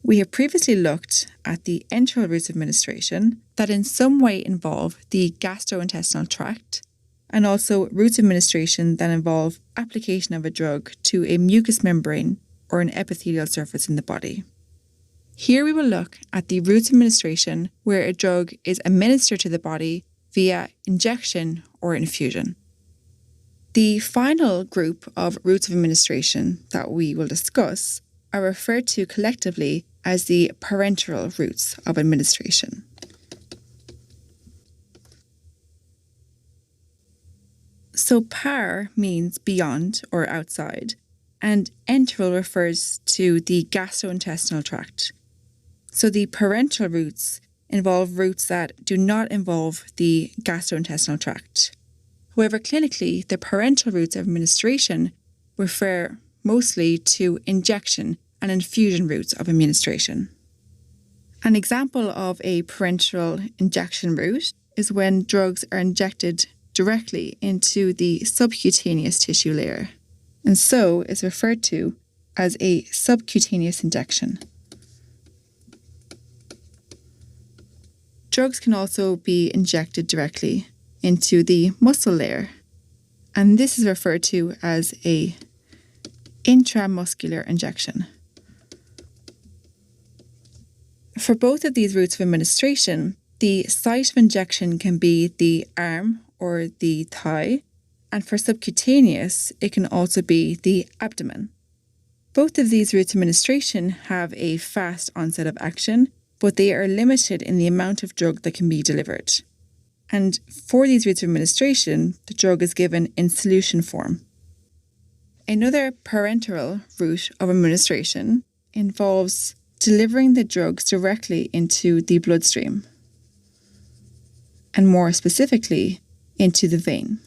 We have previously looked at the enteral routes of administration that in some way involve the gastrointestinal tract, and also routes of administration that involve application of a drug to a mucous membrane or an epithelial surface in the body. Here we will look at the routes of administration where a drug is administered to the body via injection or infusion. The final group of routes of administration that we will discuss are referred to collectively as the parenteral routes of administration. So par means beyond or outside, and enteral refers to the gastrointestinal tract. So the parenteral routes involve routes that do not involve the gastrointestinal tract. However, clinically, the parenteral routes of administration refer mostly to injection and infusion routes of administration. An example of a parenteral injection route is when drugs are injected directly into the subcutaneous tissue layer, and so is referred to as a subcutaneous injection. Drugs can also be injected directly into the muscle layer, and this is referred to as a intramuscular injection. For both of these routes of administration, the site of injection can be the arm or the thigh, and for subcutaneous, it can also be the abdomen. Both of these routes of administration have a fast onset of action, but they are limited in the amount of drug that can be delivered. And for these routes of administration, the drug is given in solution form. Another parenteral route of administration involves delivering the drugs directly into the bloodstream, and more specifically, into the vein.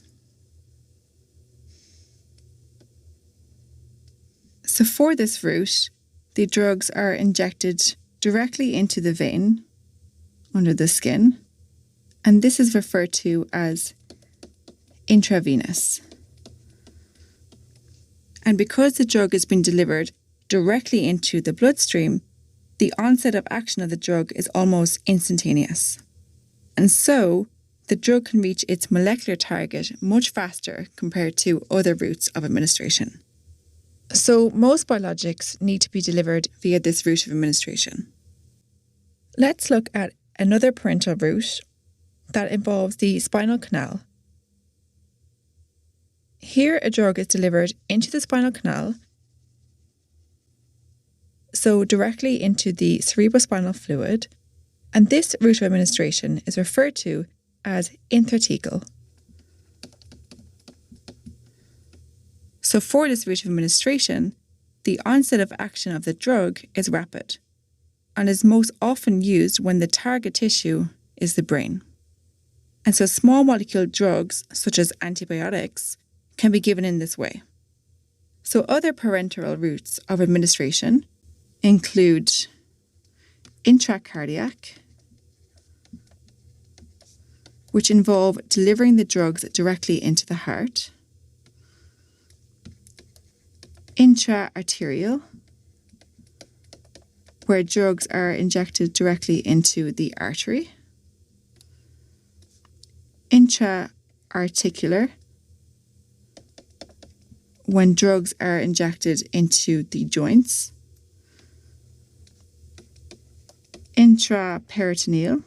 So for this route, the drugs are injected directly into the vein under the skin, and this is referred to as intravenous. And because the drug has been delivered directly into the bloodstream, the onset of action of the drug is almost instantaneous. And so, the drug can reach its molecular target much faster compared to other routes of administration. So most biologics need to be delivered via this route of administration. Let's look at another parenteral route that involves the spinal canal. Here a drug is delivered into the spinal canal, so directly into the cerebrospinal fluid, and this route of administration is referred to as intrathecal. So for this route of administration, the onset of action of the drug is rapid and is most often used when the target tissue is the brain. And so small molecule drugs, such as antibiotics, can be given in this way. So other parenteral routes of administration include intracardiac, which involve delivering the drugs directly into the heart, intra-arterial, where drugs are injected directly into the artery, intra-articular, when drugs are injected into the joints, intraperitoneal,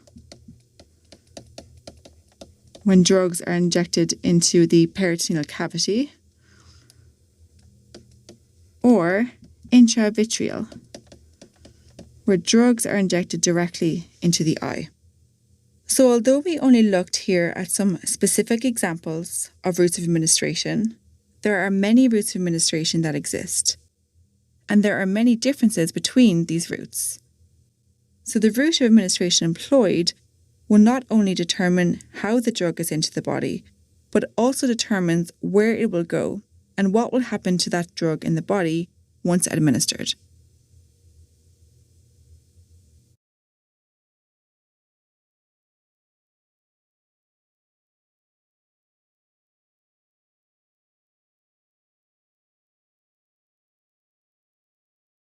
when drugs are injected into the peritoneal cavity, or intravitreal, where drugs are injected directly into the eye. So although we only looked here at some specific examples of routes of administration, there are many routes of administration that exist, and there are many differences between these routes. So the route of administration employed will not only determine how the drug is into the body, but also determines where it will go and what will happen to that drug in the body once administered.